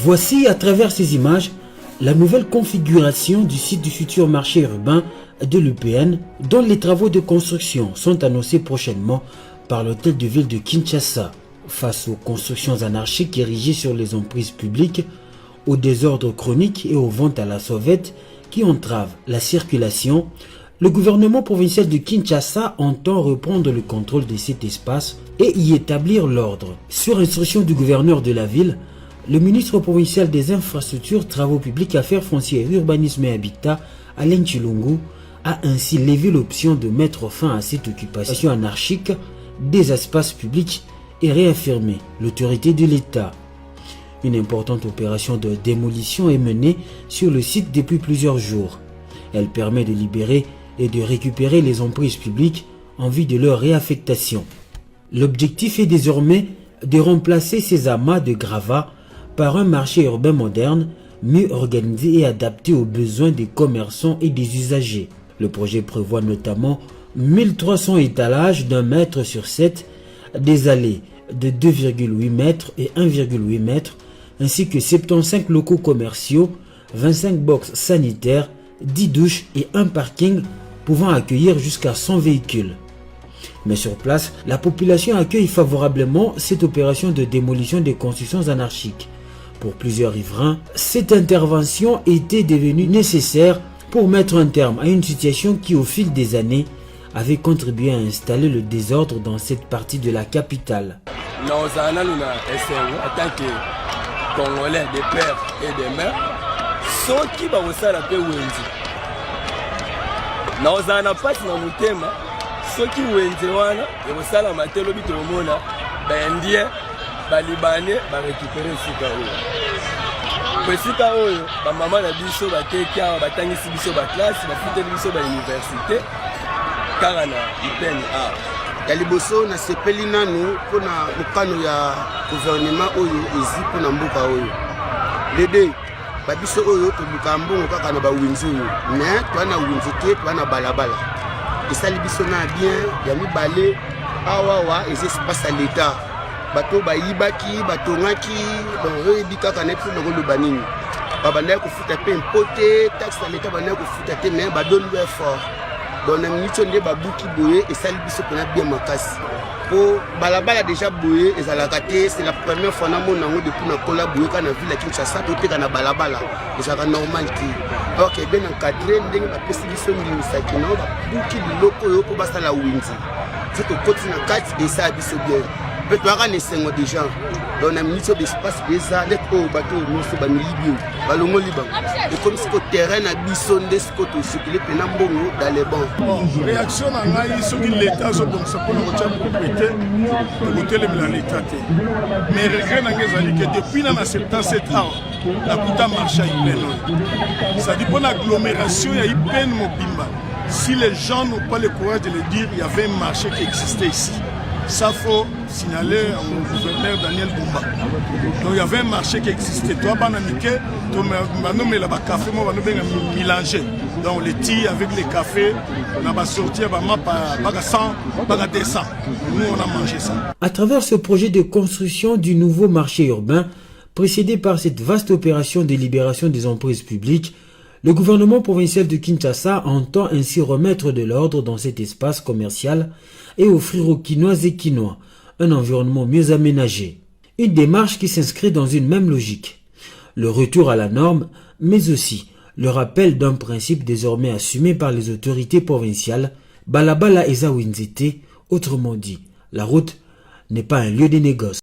Voici à travers ces images la nouvelle configuration du site du futur marché urbain de l'UPN dont les travaux de construction sont annoncés prochainement par l'hôtel de ville de Kinshasa. Face aux constructions anarchiques érigées sur les emprises publiques, au désordre chronique et aux ventes à la sauvette qui entravent la circulation, le gouvernement provincial de Kinshasa entend reprendre le contrôle de cet espace et y établir l'ordre. Sur instruction du gouverneur de la ville, le ministre provincial des Infrastructures, Travaux publics, Affaires foncières, Urbanisme et Habitat, Alain Chilungu, a ainsi levé l'option de mettre fin à cette occupation anarchique des espaces publics et réaffirmer l'autorité de l'État. Une importante opération de démolition est menée sur le site depuis plusieurs jours. Elle permet de libérer et de récupérer les emprises publiques en vue de leur réaffectation. L'objectif est désormais de remplacer ces amas de gravats par un marché urbain moderne, mieux organisé et adapté aux besoins des commerçants et des usagers. Le projet prévoit notamment 1300 étalages d'1 mètre sur 7, des allées de 2,8 mètres et 1,8 mètres, ainsi que 75 locaux commerciaux, 25 boxes sanitaires, 10 douches et un parking pouvant accueillir jusqu'à 100 véhicules. Mais sur place, la population accueille favorablement cette opération de démolition des constructions anarchiques. Pour plusieurs riverains, cette intervention était devenue nécessaire pour mettre un terme à une situation qui, au fil des années, avait contribué à installer le désordre dans cette partie de la capitale. Nous avons en tant que Congolais, des pères et des mères, ceux qui vont faire la paix Wendy. Nous avons pas de mutema, ceux qui Wendy wana, et vous savez la matière lobby de Mona, Indien, Libanais, va récupérer Sika Oyo. Sika Oyo, maman a dit so batekia, batangisi biso ba classe, ba fute biso ba université, car na ipeni a. Ya liboso na sepeli nanu pona mukano ya gouvernement oyo ezi pona mboka oyo. Lede babiso oyo toluka mbongo kaka na ba winzi oyo. Mais twana winzi te twana balabala. Esali biso na bien ya mibale awawa ezi espace à l'état. Bato bayibaki batongaki barebi kaka na pu ngolo banini. Babanda ko futa pe impoté taxe à l'état banda ko futa te mais ba donne effort. Donc na minute nde babuki boye esali biso pena bien makasi. Po balabala déjà boye ezalaka te, c'est la première fois na mona ngo depuis na kola boye kana ville ya Kinshasa to te kana balabala. Ezalaka normal te. Alors que bien encadré ndenge ba pesi biso ndimisaki no babuki biloko yo ko basala winzi. C'est au côté na kati de ça biso bien. Peut-être qu'on est déjà dans la minute d'espace déjà d'être au bateau nous sommes en Libye, ballon Liban. Et comme ce terrain a bison des côtés circulé pendant bongo dans les bancs. Réaction à l'Aïe sur l'État, donc ça peut nous retirer pour goûter l'État. Mais regret n'a que depuis la 77 ans, la Kouta marche à Ipen. Ça dit pour l'agglomération, il y a Ipen Mobimba. Si les gens n'ont pas le courage de le dire, il y avait un marché qui existait ici. Ça faut signaler au gouverneur Daniel Bumba. Donc il y avait un marché qui existait. Toi, bananique, tu m'as nommé là-bas café, moi, on va mélanger. Donc les tis avec les cafés, on va sortir, on va pas 100, pas 200. Nous, on a mangé ça. À travers ce projet de construction du nouveau marché urbain, précédé par cette vaste opération de libération des emprises publiques, le gouvernement provincial de Kinshasa entend ainsi remettre de l'ordre dans cet espace commercial et offrir aux Kinois et Kinois un environnement mieux aménagé. Une démarche qui s'inscrit dans une même logique. Le retour à la norme, mais aussi le rappel d'un principe désormais assumé par les autorités provinciales, Balabala Eza Winzete, autrement dit, la route n'est pas un lieu de négoce.